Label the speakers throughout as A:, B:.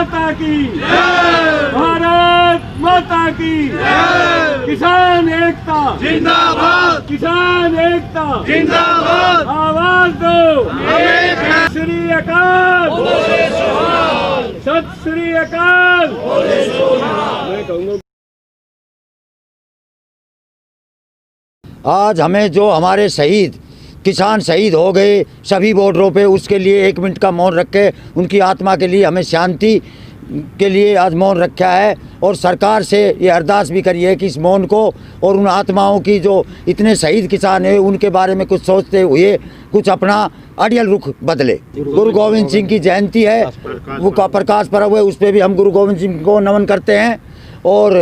A: माता की भारत माता की किसान एकता
B: जिंदाबाद,
A: किसान एकता
B: जिंदाबाद,
A: आवाज दो। सत श्री अकाल, सत श्री अकाल। मैं कहूँगा
C: आज हमें जो हमारे शहीद किसान शहीद हो गए सभी बॉर्डरों पे, उसके लिए 1 मिनट का मौन रख के उनकी आत्मा के लिए हमें शांति के लिए आज मौन रखा है। और सरकार से ये अरदास भी करी है कि इस मौन को और उन आत्माओं की जो इतने शहीद किसान हैं उनके बारे में कुछ सोचते हुए कुछ अपना अड़ियल रुख बदले। गुरु गोविंद सिंह की जयंती है, वो का प्रकाश पर्व है, उस पर भी हम गुरु गोविंद सिंह को नमन करते हैं। और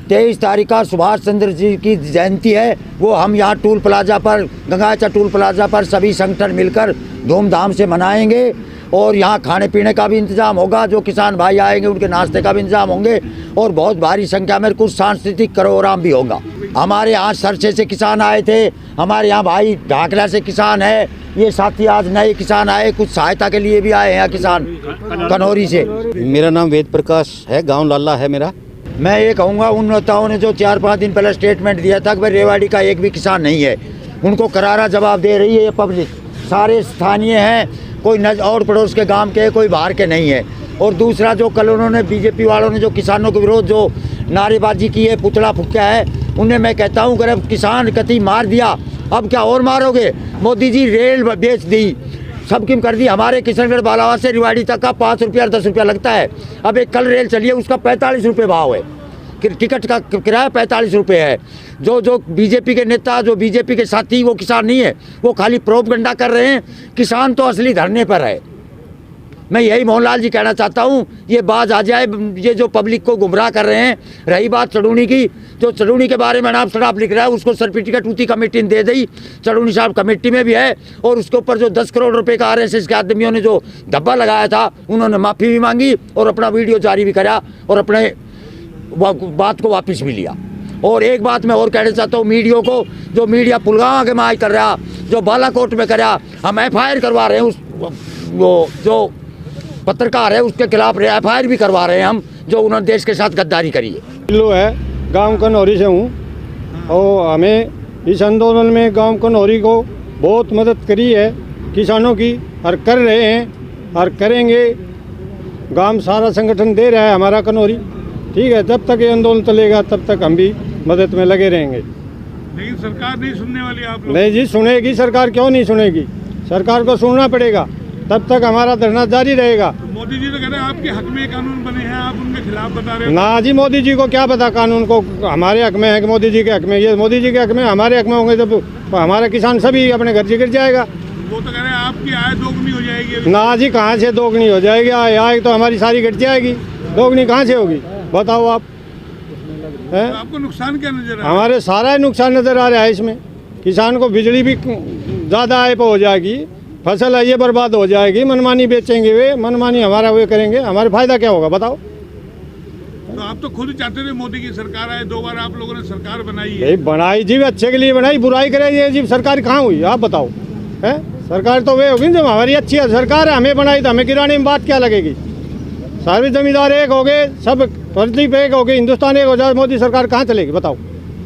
C: 23 तारीख का सुभाष चंद्र जी की जयंती है, वो हम यहाँ टूल प्लाजा पर, गंगाचा टूल प्लाजा पर सभी संगठन मिलकर धूमधाम से मनाएंगे। और यहाँ खाने पीने का भी इंतजाम होगा, जो किसान भाई आएंगे उनके नाश्ते का भी इंतजाम होंगे। और बहुत भारी संख्या में कुछ सांस्कृतिक प्रोग्राम भी होगा। हमारे यहाँ सरसे से किसान आए थे, हमारे यहाँ भाई ढाकला से किसान है, ये साथी आज नए किसान आए, कुछ सहायता के लिए भी आए हैं किसान कन्हौरी से।
D: मेरा नाम वेद प्रकाश है, गाँव लाला है मेरा।
C: मैं ये कहूँगा उन नेताओं ने जो 4-5 दिन पहले स्टेटमेंट दिया था कि भाई रेवाड़ी का एक भी किसान नहीं है, उनको करारा जवाब दे रही है ये पब्लिक। सारे स्थानीय हैं, कोई और पड़ोस के गांव के, कोई बाहर के नहीं है। और दूसरा जो कल उन्होंने बीजेपी वालों ने जो किसानों के विरोध जो नारेबाजी की है, पुतला फूंका है, उन्हें मैं कहता हूँ अगर किसान कति मार दिया, अब क्या और मारोगे? मोदी जी रेल बेच दी, सब किम कर दी। हमारे किशनगढ़ बालावास से रेवाड़ी तक का 5 रुपया और 10 रुपया लगता है। अब एक कल रेल चली है, उसका 45 रुपये भाव है, टिकट का किराया 45 रुपये है। जो बीजेपी के नेता, जो बीजेपी के साथी, वो किसान नहीं है, वो खाली प्रोपगंडा कर रहे हैं। किसान तो असली धरने पर है। मैं यही मोहनलाल जी कहना चाहता हूँ, ये बाज आ जाए, ये जो पब्लिक को गुमराह कर रहे हैं। रही बात चढ़ूनी की, जो चढ़ूनी के बारे में नाम शराब लिख रहा है, उसको सर्टिफिकेट उसी कमेटी ने दे दी, चढ़ूनी साहब कमेटी में भी है। और उसके ऊपर जो 10 करोड़ रुपए का RSS के आदमियों ने जो धब्बा लगाया था, उन्होंने माफ़ी भी मांगी और अपना वीडियो जारी भी करा और अपने बात को वापस भी लिया। और एक बात मैं और कहना चाहता हूँ मीडिया को, जो मीडिया पुलगामा के माय कर रहा, जो बालाकोट में कर रहा, हम FIR करवा रहे हैं उस वो जो पत्रकार है उसके खिलाफ FIR भी करवा रहे हैं हम, जो उन्होंने देश के साथ गद्दारी करी है।
E: लो है, गांव कन्हौरी से हूँ और हमें इस आंदोलन में गांव कन्हौरी को बहुत मदद करी है किसानों की, और कर रहे हैं और करेंगे। गांव सारा संगठन दे रहा है हमारा कन्हौरी, ठीक है। जब तक ये आंदोलन चलेगा तब तक हम भी मदद में लगे रहेंगे।
A: लेकिन सरकार नहीं सुनने वाली आप लोग।
E: नहीं जी, सुनेगी सरकार, क्यों नहीं सुनेगी? सरकार को सुनना पड़ेगा, तब तक हमारा धरना जारी रहेगा।
A: तो मोदी जी तो कह रहे हैं आपके हक में कानून बने हैं, आप उनके खिलाफ बता रहे हो।
E: ना जी, मोदी जी को क्या पता कानून को हमारे हक में है कि मोदी जी के हक में? ये मोदी जी के हक में, हमारे हक में होंगे जब हमारे किसान सभी अपने घर से गिर जाएगा।
A: वो तो कह रहे हैं आपकी आय दोगुनी हो जाएगी।
E: ना जी, कहाँ से दोगुनी हो जाएगी? आय तो हमारी सारी घट जाएगी, दोगुनी कहाँ से होगी बताओ आप?
A: तो आपको नुकसान क्या नजर आ रहा है?
E: हमारे सारा नुकसान नजर आ रहा है इसमें। किसान को बिजली भी ज़्यादा आय पर हो जाएगी, फसल है ये बर्बाद हो जाएगी, मनमानी बेचेंगे वे, मनमानी हमारा वे करेंगे, हमारे फायदा क्या होगा बताओ?
A: तो आप तो खुद चाहते थे मोदी की सरकार आए, 2 बार आप लोगों ने सरकार बनाई है।
E: यही बनाई जी, अच्छे के लिए बनाई, बुराई करेगी जी सरकार कहाँ हुई आप बताओ? है सरकार तो वे होगी जब हमारी अच्छी है सरकार है, हमें बनाई तो हमें गिराने में बात क्या लगेगी? सारे जमींदार एक हो गए, सब प्रदीप एक हो गए, हिंदुस्तान एक हो जाए, मोदी सरकार कहाँ चलेगी बताओ?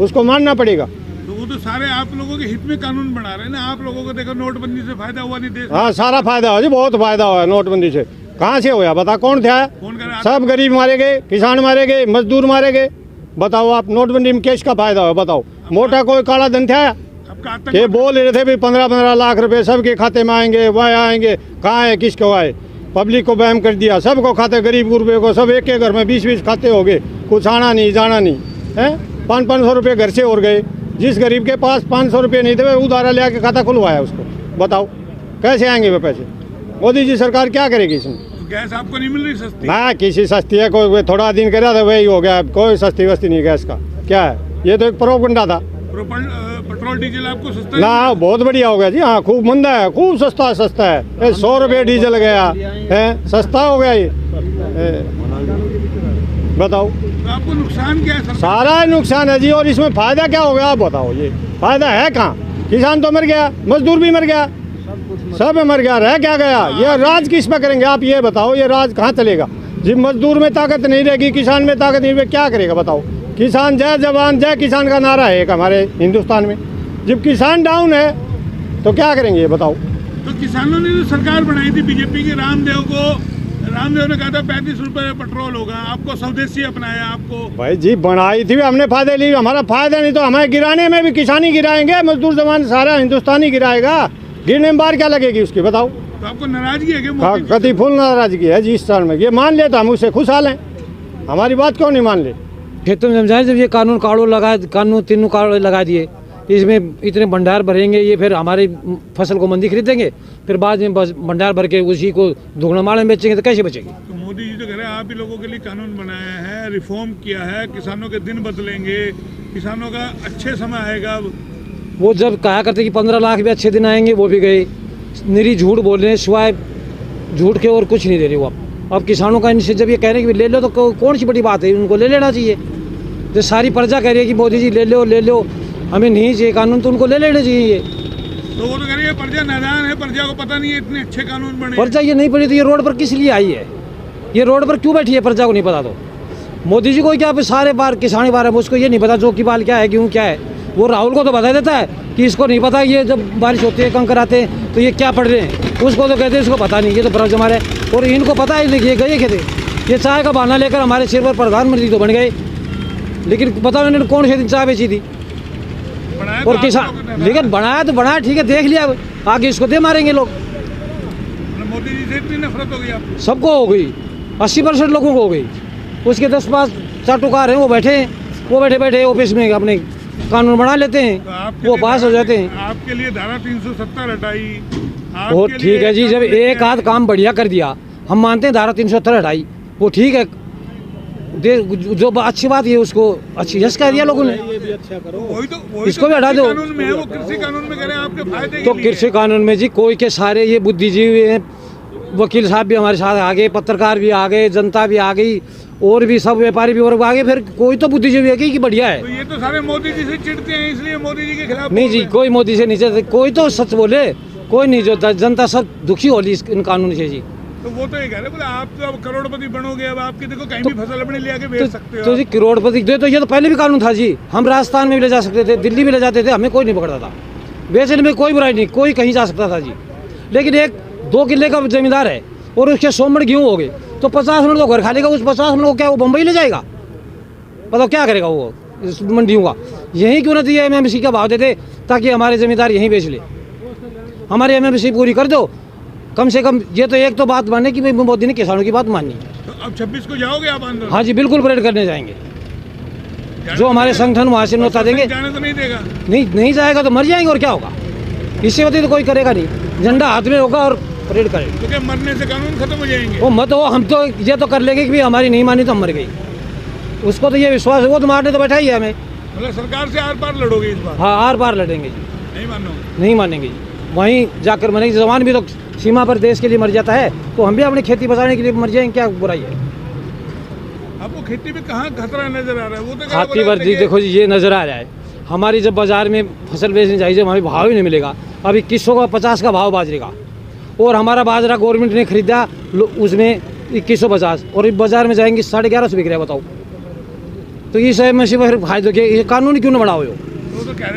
E: उसको मानना पड़ेगा।
A: तो वो तो सारे आप लोगों के हित में कानून बना रहे हैं ना। आप लोगों को देखो नोटबंदी से फायदा हुआ नहीं देश में।
E: हाँ, सारा फायदा हुआ जी, बहुत फायदा हुआ नोटबंदी से। कहाँ से हुआ बता? कौन था? सब गरीब मारे गए, किसान मारे गए, मजदूर मारे गए। बताओ आप, नोटबंदी में किसका फायदा हुआ बताओ? मोटा कोई काला धन था? ये बोल रहे थे भी 15-15 लाख रुपए सबके खाते में आएंगे, वह आएंगे, कहाँ है, किसको आए? पब्लिक को बहम कर दिया, सबको खाते, गरीब गुरबे को सब एक घर में 20-20 खाते हो गए, कुछ आना नहीं जाना नहीं है। 500-500 रुपये घर से और गए। जिस गरीब के पास 500 रुपये नहीं थे वह उधारा ले आके खाता खुलवाया उसको, बताओ कैसे आएंगे वे पैसे? मोदी जी सरकार क्या करेगी इसमें?
A: तो गैस आपको नहीं मिल रही सस्ती?
E: ना, किसी सस्ती है? कोई थोड़ा दिन करा था वही हो गया, कोई सस्ती वस्ती नहीं गैस का। क्या है ये? तो एक प्रोपगंडा था।
A: पेट्रोल डीजल आपको सस्ता
E: ना, बहुत बढ़िया हो गया जी। हाँ, खूब मंदा है, खूब सस्ता है। 100 रुपये डीजल गया है, सस्ता हो गया ये, बताओ।
A: तो आपको नुकसान क्या है?
E: सारा नुकसान है जी। और इसमें फायदा क्या हो गया आप बताओ? ये फायदा है कहाँ? किसान तो मर गया, मजदूर भी मर गया, सब मर गया, रह क्या गया? ये राज किस पे करेंगे आप ये बताओ? ये राज कहाँ चलेगा? जब मजदूर में ताकत नहीं रहेगी, किसान में ताकत नहीं रहेगी, क्या करेगा बताओ। किसान जय जवान जय किसान का नारा है एक हमारे हिंदुस्तान में। जब किसान डाउन है तो क्या करेंगे ये बताओ।
A: तो किसानों ने जो सरकार बनाई थी बीजेपी की, रामदेव ने कहा था 35 रुपए पेट्रोल होगा, आपको स्वदेशी अपनाया आपको।
E: भाई जी बनाई थी, हमने फायदे लिए, हमारा फायदा नहीं तो हमें गिराने में भी किसानी गिराएंगे, मजदूर जवान सारा हिंदुस्तानी गिराएगा, गिरने में बार क्या लगेगी उसकी बताओ।
A: तो आपको नाराजगी है क्या?
E: कति फुल नाराजगी है जी इस साल में। ये मान ले तो हम उससे खुशहाल हैं, हमारी बात क्यों नहीं मान ले।
F: खेतों में समझाएं, जब ये कानून तीनों काड़ों लगा दिए, इसमें इतने भंडार भरेंगे, ये फिर हमारी फसल को मंदी खरीदेंगे, फिर बाद में बस भंडार भर के उसी को दुगना माल में बेचेंगे तो कैसे बचेगी।
A: तो मोदी जी तो कह रहे हैं आप ही लोगों के लिए कानून बनाया है, रिफॉर्म किया है, किसानों के दिन बदलेंगे, किसानों का अच्छे समय आएगा।
F: वो जब कहा करते कि 15 लाख भी अच्छे दिन आएंगे, वो भी गए, निरी झूठ बोल रहे हैं, सिवाय झूठ के और कुछ नहीं दे रहे वो। अब किसानों का इनसे जब ये कह रहे हैं कि ले लो तो कौन सी बड़ी बात है, उनको ले लेना चाहिए। जो सारी प्रजा कह रही है कि मोदी जी ले लो, हमें नहीं चाहिए कानून, तो उनको ले लेना चाहिए ये।
A: तो वो तो कह रही है प्रजा नादान है, प्रजा को पता नहीं है इतने अच्छे कानून बने।
F: प्रजा ये नहीं पड़ी तो ये रोड पर किस लिए आई है, ये रोड पर क्यों बैठी है, प्रजा को नहीं पता। तो मोदी जी को क्या सारे बार किसानी बार है, उसको ये नहीं पता जो की बाल क्या है, गेहूँ क्या है। वो राहुल को तो बता देता है कि इसको नहीं पता, ये जब बारिश होती है कंकर आते हैं तो ये क्या पढ़ रहे हैं, उसको तो कहते हैं इसको पता नहीं, ये तो भ्रम जमा रहे हैं। और इनको पता है नहीं, ये गए कहते ये चाय का बहाना लेकर हमारे सिर पर प्रधानमंत्री तो बन गए, लेकिन पता नहीं इन्होंने कौन से दिन चाय बेची थी। और किसान लेकिन बनाया तो बनाया ठीक है, देख लिया, आगे इसको दे मारेंगे लोग।
A: मोदी जी से इतनी नफरत हो गई आपको?
F: सबको हो गई, 80% लोगों को हो गई। उसके 10-5 चाटुकार हैं, वो बैठे ऑफिस में अपने कानून बना लेते हैं,
A: तो
F: वो पास हो जाते हैं।
A: आपके लिए धारा 370 हटाई,
F: वो ठीक है जी, जब एक आध काम बढ़िया कर दिया, हम मानते हैं धारा 370 हटाई, वो ठीक है, जो अच्छी बात है उसको अच्छी जस कह दिया लोगों ने, इसको भी हटा दो।
A: कानून में है, वो कृषि कानून में कह रहे हैं आपके फायदे
F: तो कृषि कानून में जी कोई के सारे ये बुद्धिजीवी हैं, वकील साहब भी हमारे साथ आ गए, पत्रकार भी आ गए, जनता भी आ गई, और भी सब व्यापारी भी और आ गए, फिर कोई तो बुद्धिजीवी है कि बढ़िया है।
A: तो ये तो सारे मोदी जी से चिढ़ते हैं, इसलिए मोदी जी के खिलाफ
F: नहीं जी, कोई मोदी से नहीं चिढ़ते, कोई तो सच बोले, कोई नहीं, जो जनता सब दुखी होली इन कानून से जी।
A: तो वो तो ये कह रहे बोले आप तो अब करोड़पति बनोगे, अब आपके देखो कहीं भी फसल अपने ले आके बेच सकते हो।
F: तो जी करोड़पति दे, तो ये तो पहले भी कानून था जी, हम राजस्थान में भी ले जा सकते थे, दिल्ली में ले जाते थे, हमें कोई नहीं पकड़ता था, बेचने में कोई बुराई नहीं, कोई कहीं जा सकता था जी। लेकिन 1-2 किले का जमींदार है और उसके 100 मण गेहूँ हो गए, तो 50 मण तो घर खा लेगा, उस 50 मण को क्या वो बम्बई ले जाएगा, बताओ क्या करेगा वो इस मंडियों का। यहीं क्यों ना दिए MMC का भाव देते, ताकि हमारे जमींदार यहीं बेच ले, हमारे MMC पूरी कर दो कम से कम। ये तो एक तो बात माने कि मोदी ने किसानों की बात मानी।
A: तो अब 26 को जाओगे आप आंदोलन?
F: हाँ जी बिल्कुल, परेड करने जाएंगे, जो हमारे संगठन वहाँ से नोता देंगे।
A: जाने तो नहीं देगा?
F: नहीं जाएगा तो मर जाएंगे, और क्या होगा, इससे वजह तो कोई करेगा नहीं, झंडा हाथ में होगा और परेड करेंगे।
A: तो क्या मरने से कानून खत्म हो जाएंगे?
F: वो मत हो, हम तो ये तो कर लेंगे कि हमारी नहीं मानी तो हम मर गई, उसको तो ये विश्वास है, वो तो मारने तो बैठा ही है हमें।
A: मतलब सरकार से आर पार लड़ोगे इस बार?
F: हाँ आर पार लड़ेंगे जी,
A: नहीं
F: मानेंगे जी, वहीं जाकर मरेंगे। जवान भी तो सीमा पर देश के लिए मर जाता है, तो हम भी अपनी खेती बचाने के लिए मर जाएंगे, क्या बुराई है।
A: आपको खेती में कहाँ खतरा नजर आ रहा है? वो तो
F: खाती पर जी देखो जी, ये नजर आ रहा है हमारी, जब बाजार में फसल बेचनी चाहिए, जब हमें भाव ही नहीं मिलेगा। अभी 2150 का भाव बाजरे का, और हमारा बाजरा गवर्नमेंट ने खरीदा उसमें 2150, और बाजार में जाएंगे 1150 बिक रहा है, बताओ। तो इस MSP पर फायदे के ये कानून क्यों ना बढ़ाओ?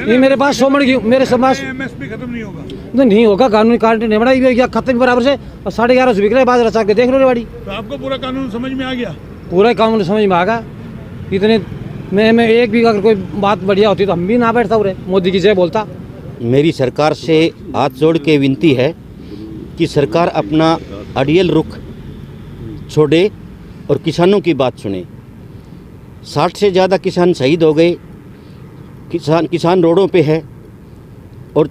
F: ये मेरे पास 100 मण गेहूं, मेरे पास
A: MSP खत्म नहीं होगा?
F: नहीं होगा, कानूनी कानून नहीं बढ़ाई, खत्म भी बराबर से, और 1150 बिक रहा है बाजरा, चाक के देख लो रेवाड़ी।
A: तो आपको पूरा कानून समझ में आ गया?
F: पूरा कानून समझ में आ गया, इतने मैं एक भी अगर कोई बात बढ़िया होती तो हम भी ना बैठता उरे, मोदी की जय बोलता।
D: मेरी सरकार से हाथ जोड़ के विनती है कि सरकार अपना अड़ियल रुख छोड़े और किसानों की बात सुने। 60 से ज़्यादा किसान शहीद हो गए, किसान रोडों पे है, और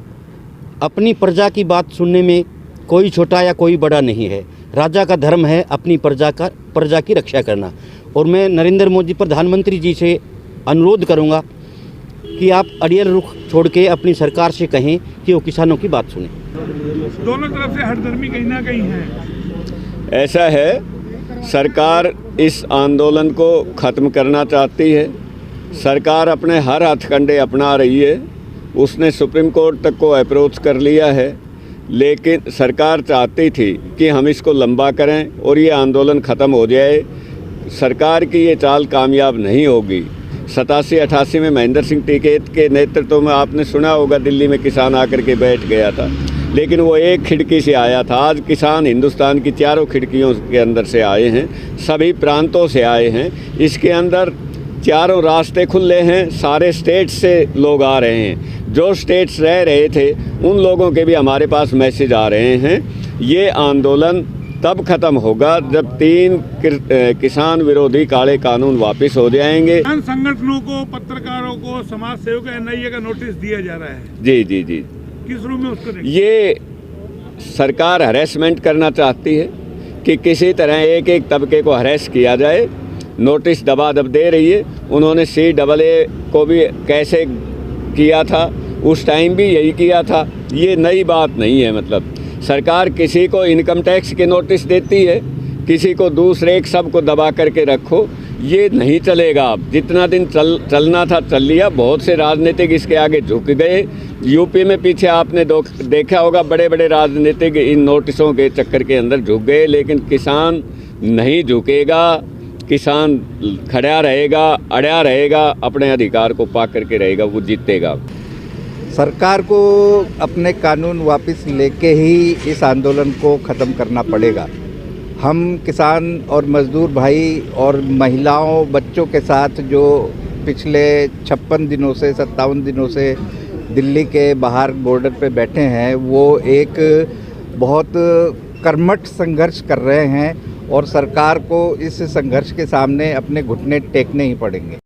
D: अपनी प्रजा की बात सुनने में कोई छोटा या कोई बड़ा नहीं है। राजा का धर्म है अपनी प्रजा की रक्षा करना। और मैं नरेंद्र मोदी प्रधानमंत्री जी से अनुरोध करूंगा कि आप अड़ियल रुख छोड़ के अपनी सरकार से कहें कि वो किसानों की बात सुने।
A: दोनों तरफ से हठधर्मी कहीं ना कहीं है।
G: ऐसा है, सरकार इस आंदोलन को ख़त्म करना चाहती है। सरकार अपने हर हथकंडे अपना रही है। उसने सुप्रीम कोर्ट तक को अप्रोच कर लिया है लेकिन सरकार चाहती थी कि हम इसको लंबा करें और ये आंदोलन ख़त्म हो जाए। सरकार की ये चाल कामयाब नहीं होगी। 87-88 में महेंद्र सिंह टिकैत के नेतृत्व में आपने सुना होगा, दिल्ली में किसान आकर के बैठ गया था, लेकिन वो एक खिड़की से आया था। आज किसान हिंदुस्तान की चारों खिड़कियों के अंदर से आए हैं, सभी प्रांतों से आए हैं। इसके अंदर चारों रास्ते खुले हैं, सारे स्टेट से लोग आ रहे हैं। जो स्टेट्स रह रहे थे उन लोगों के भी हमारे पास मैसेज आ रहे हैं। ये आंदोलन तब ख़त्म होगा जब 3 किसान विरोधी काले कानून वापस हो जाएंगे।
A: किसान संगठनों को, पत्रकारों को, समाज सेवकों, एनआईए का नोटिस दिया जा रहा है।
G: जी जी जी,
A: किस रूप में उसको देखिए?
G: ये सरकार हरेसमेंट करना चाहती है कि किसी तरह एक एक तबके को हरेस किया जाए। नोटिस दबादब दे रही है। उन्होंने CAA को भी कैसे किया था, उस टाइम भी यही किया था। ये नई बात नहीं है। मतलब सरकार किसी को इनकम टैक्स के नोटिस देती है, किसी को दूसरे, एक सबको दबा करके रखो, ये नहीं चलेगा। अब जितना दिन चलना था चल लिया। बहुत से राजनीतिक इसके आगे झुक गए। यूपी में पीछे आपने देखा होगा, बड़े बड़े राजनीतिक इन नोटिसों के चक्कर के अंदर झुक गए, लेकिन किसान नहीं झुकेगा। किसान खड़ा रहेगा, अड़ा रहेगा, अपने अधिकार को पा करके रहेगा, वो जीतेगा।
H: सरकार को अपने कानून वापस लेके ही इस आंदोलन को ख़त्म करना पड़ेगा। हम किसान और मज़दूर भाई और महिलाओं, बच्चों के साथ जो पिछले 56 दिनों से 57 दिनों से दिल्ली के बाहर बॉर्डर पे बैठे हैं, वो एक बहुत कर्मठ संघर्ष कर रहे हैं और सरकार को इस संघर्ष के सामने अपने घुटने टेकने ही पड़ेंगे।